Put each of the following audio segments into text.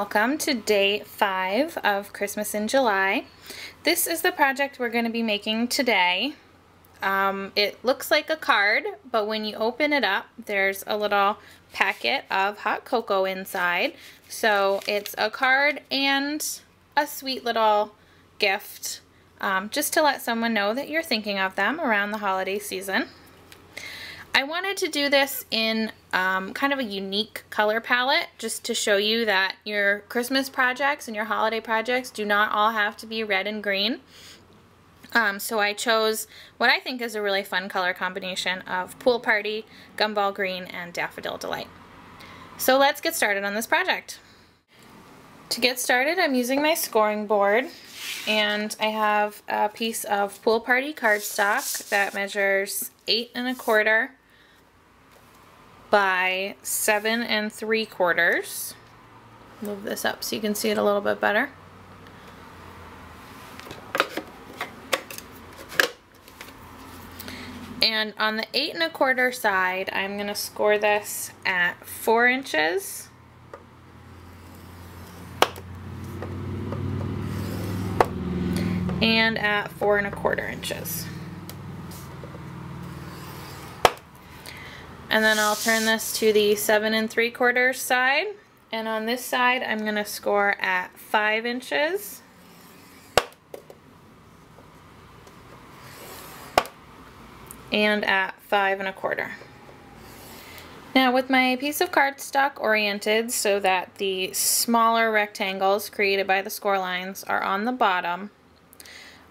welcome to day 5 of Christmas in July. This is the project we're going to be making today. It looks like a card, but when you open it up, there's a little packet of hot cocoa inside. So it's a card and a sweet little gift, just to let someone know that you're thinking of them around the holiday season. I wanted to do this in kind of a unique color palette, just to show you that your Christmas projects and your holiday projects do not all have to be red and green. So I chose what I think is a really fun color combination of Pool Party, Gumball Green, and Daffodil Delight. So let's get started on this project. To get started, I'm using my scoring board, and I have a piece of Pool Party cardstock that measures 8 1/4 by 7 3/4. Move this up so you can see it a little bit better. And on the 8 1/4 side, I'm going to score this at 4 inches. And at 4 1/4 inches. And then I'll turn this to the 7 3/4 side, and on this side I'm going to score at 5 inches. And at 5 1/4. Now with my piece of cardstock oriented so that the smaller rectangles created by the score lines are on the bottom,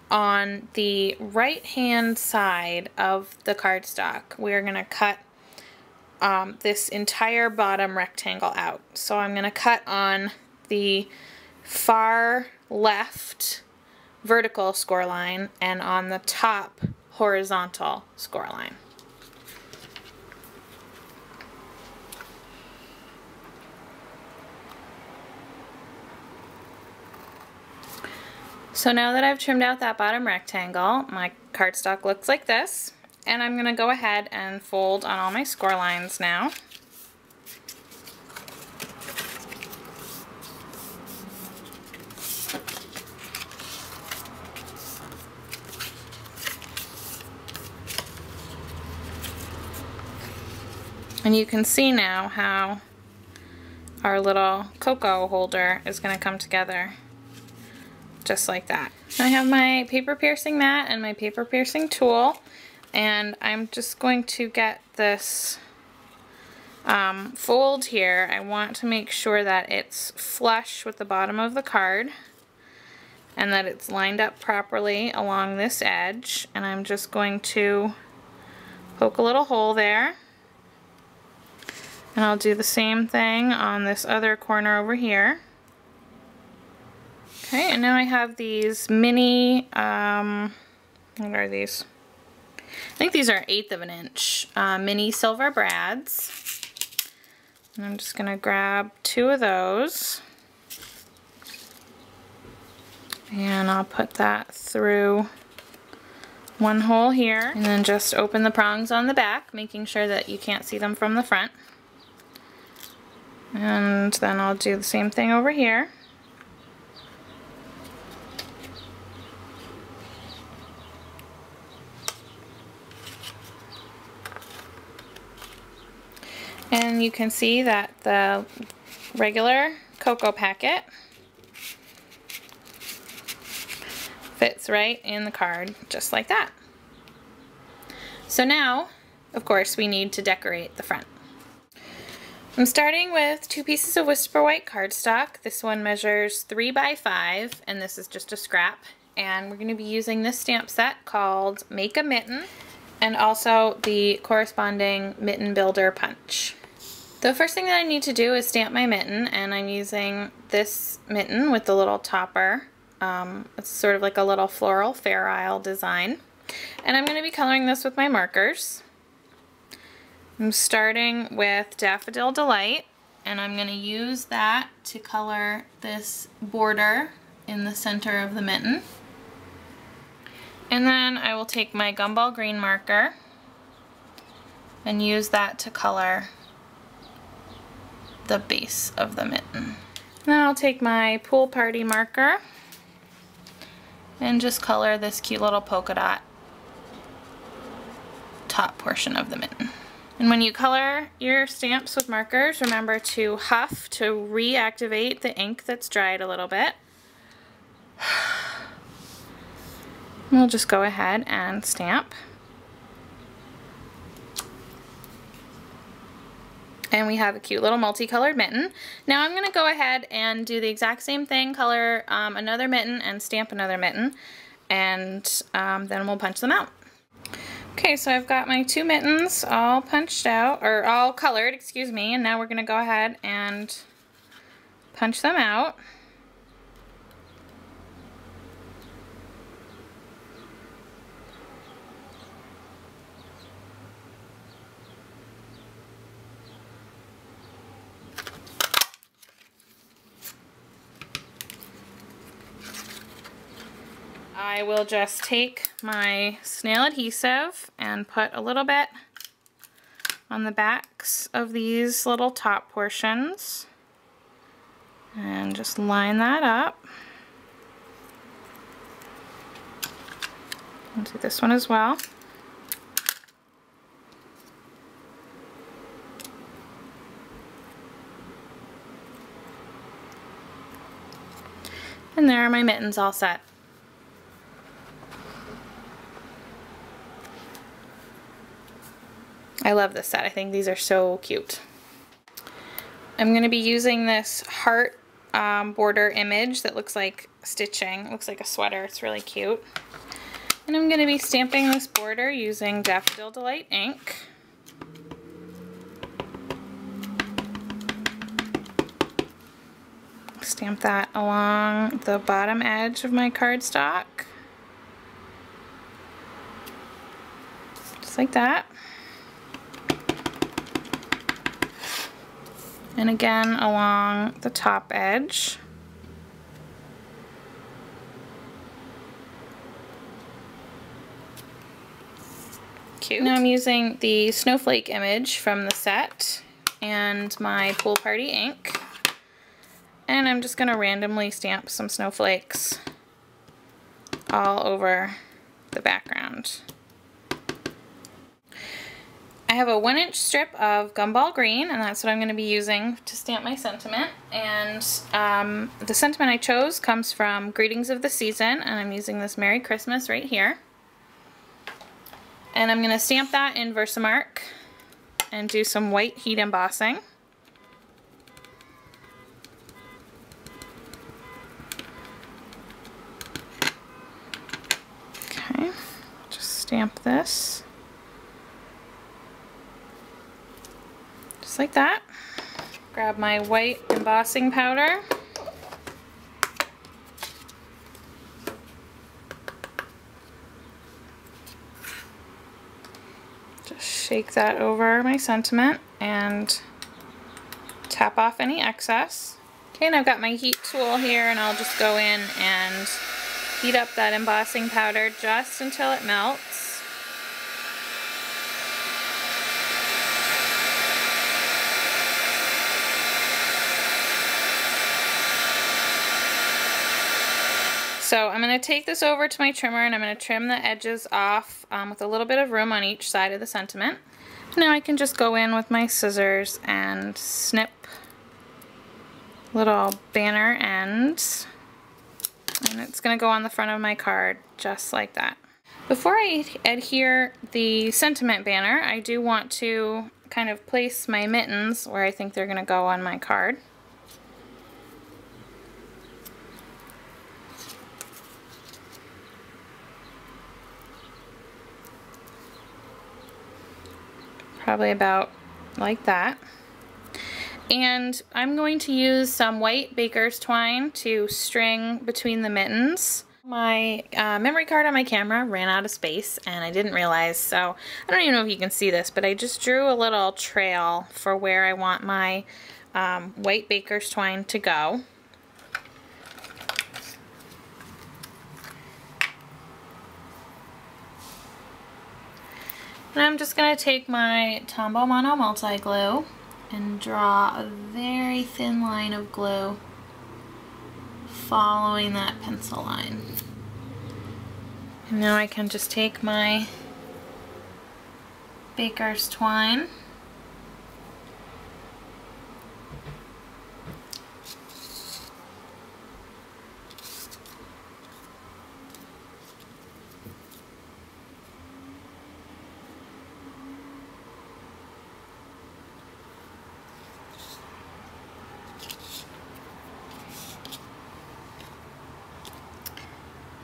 on the right hand side of the cardstock we're going to cut this entire bottom rectangle out. So I'm going to cut on the far left vertical score line and on the top horizontal score line. So now that I've trimmed out that bottom rectangle, my cardstock looks like this. And I'm going to go ahead and fold on all my score lines now. And you can see now how our little cocoa holder is going to come together just like that. I have my paper piercing mat and my paper piercing tool. And I'm just going to get this fold here. I want to make sure that it's flush with the bottom of the card and that it's lined up properly along this edge. And I'm just going to poke a little hole there. And I'll do the same thing on this other corner over here. Okay, and now I have these mini, what are these? I think these are 1/8 of an inch mini silver brads. And I'm just going to grab 2 of those. And I'll put that through one hole here. And then just open the prongs on the back, making sure that you can't see them from the front. And then I'll do the same thing over here. And you can see that the regular cocoa packet fits right in the card, just like that. So now, of course, we need to decorate the front. I'm starting with 2 pieces of Whisper White cardstock. This one measures 3 by 5, and this is just a scrap. And we're going to be using this stamp set called Make a Mitten, and also the corresponding Mitten Builder Punch. The first thing that I need to do is stamp my mitten, and I'm using this mitten with the little topper. It's sort of like a little floral Fair Isle design. And I'm going to be coloring this with my markers. I'm starting with Daffodil Delight, and I'm going to use that to color this border in the center of the mitten. And then I will take my Gumball Green marker and use that to color the base of the mitten. Now I'll take my Pool Party marker and just color this cute little polka dot top portion of the mitten. And when you color your stamps with markers, remember to huff to reactivate the ink that's dried a little bit. We'll just go ahead and stamp. And we have a cute little multicolored mitten. Now I'm going to go ahead and do the exact same thing, color another mitten and stamp another mitten, and then we'll punch them out. Okay, so I've got my 2 mittens all punched out, or all colored, excuse me, and now we're going to go ahead and punch them out. I will just take my snail adhesive and put a little bit on the backs of these little top portions and just line that up. I'll do this one as well. And there are my mittens all set. I love this set. I think these are so cute. I'm going to be using this heart border image that looks like stitching. It looks like a sweater. It's really cute. And I'm going to be stamping this border using Daffodil Delight ink. Stamp that along the bottom edge of my cardstock. Just like that. And again along the top edge. Cute. Now I'm using the snowflake image from the set and my Pool Party ink. And I'm just going to randomly stamp some snowflakes all over the background. I have a 1-inch strip of gumball green, and that's what I'm going to be using to stamp my sentiment. And the sentiment I chose comes from Greetings of the Season, and I'm using this Merry Christmas right here. And I'm going to stamp that in Versamark and do some white heat embossing. Okay, just stamp this. Just like that. Grab my white embossing powder. Just shake that over my sentiment and tap off any excess. Okay, and I've got my heat tool here, and I'll just go in and heat up that embossing powder just until it melts. So I'm going to take this over to my trimmer, and I'm going to trim the edges off with a little bit of room on each side of the sentiment. Now I can just go in with my scissors and snip little banner ends, and it's going to go on the front of my card just like that. Before I adhere the sentiment banner, I do want to kind of place my mittens where I think they're going to go on my card. Probably about like that. And I'm going to use some white baker's twine to string between the mittens. My memory card on my camera ran out of space, and I didn't realize, so I don't even know if you can see this, but I just drew a little trail for where I want my white baker's twine to go. And I'm just going to take my Tombow Mono multi-glue and draw a very thin line of glue following that pencil line. And now I can just take my baker's twine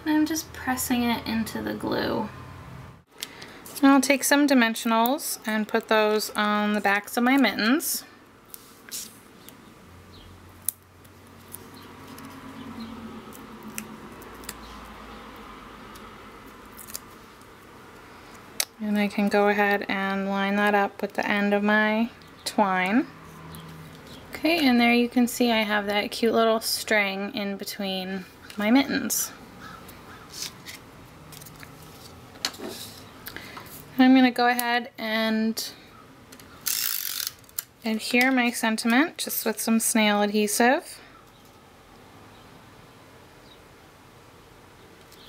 and I'm just pressing it into the glue. Now I'll take some dimensionals and put those on the backs of my mittens. And I can go ahead and line that up with the end of my twine. Okay, and there you can see I have that cute little string in between my mittens. I'm going to go ahead and adhere my sentiment just with some snail adhesive.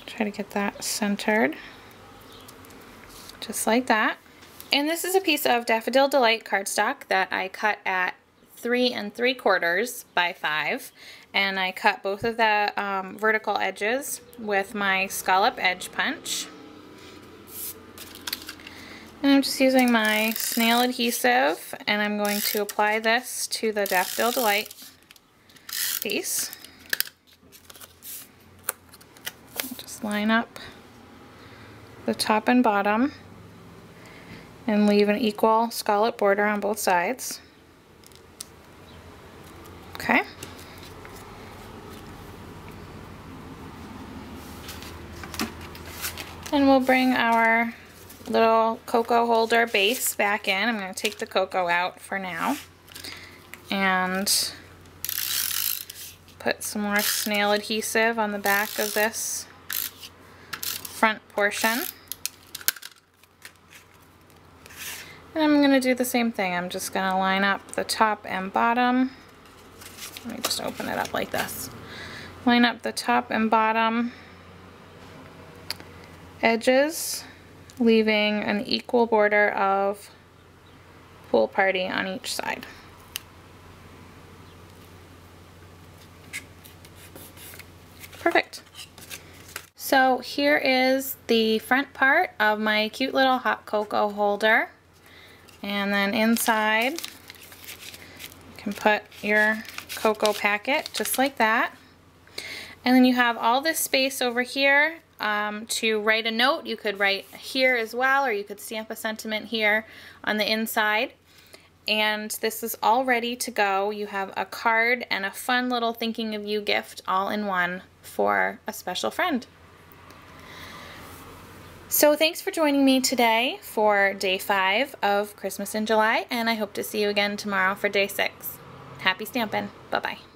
Try to get that centered, just like that. And this is a piece of Daffodil Delight cardstock that I cut at 3 3/4 by 5, and I cut both of the vertical edges with my scallop edge punch. And I'm just using my snail adhesive, and I'm going to apply this to the Daffodil Delight piece. Just line up the top and bottom and leave an equal scallop border on both sides. Okay. And we'll bring our little cocoa holder base back in. I'm going to take the cocoa out for now and put some more snail adhesive on the back of this front portion. And I'm going to do the same thing. I'm just going to line up the top and bottom. Let me just open it up like this. Line up the top and bottom edges, leaving an equal border of Pool Party on each side. Perfect. So here is the front part of my cute little hot cocoa holder, and then inside you can put your cocoa packet just like that. And then you have all this space over here to write a note. You could write here as well, or you could stamp a sentiment here on the inside. And this is all ready to go. You have a card and a fun little thinking of you gift all in one for a special friend. So thanks for joining me today for day 5 of Christmas in July, and I hope to see you again tomorrow for day 6. Happy stampin'. Bye-bye.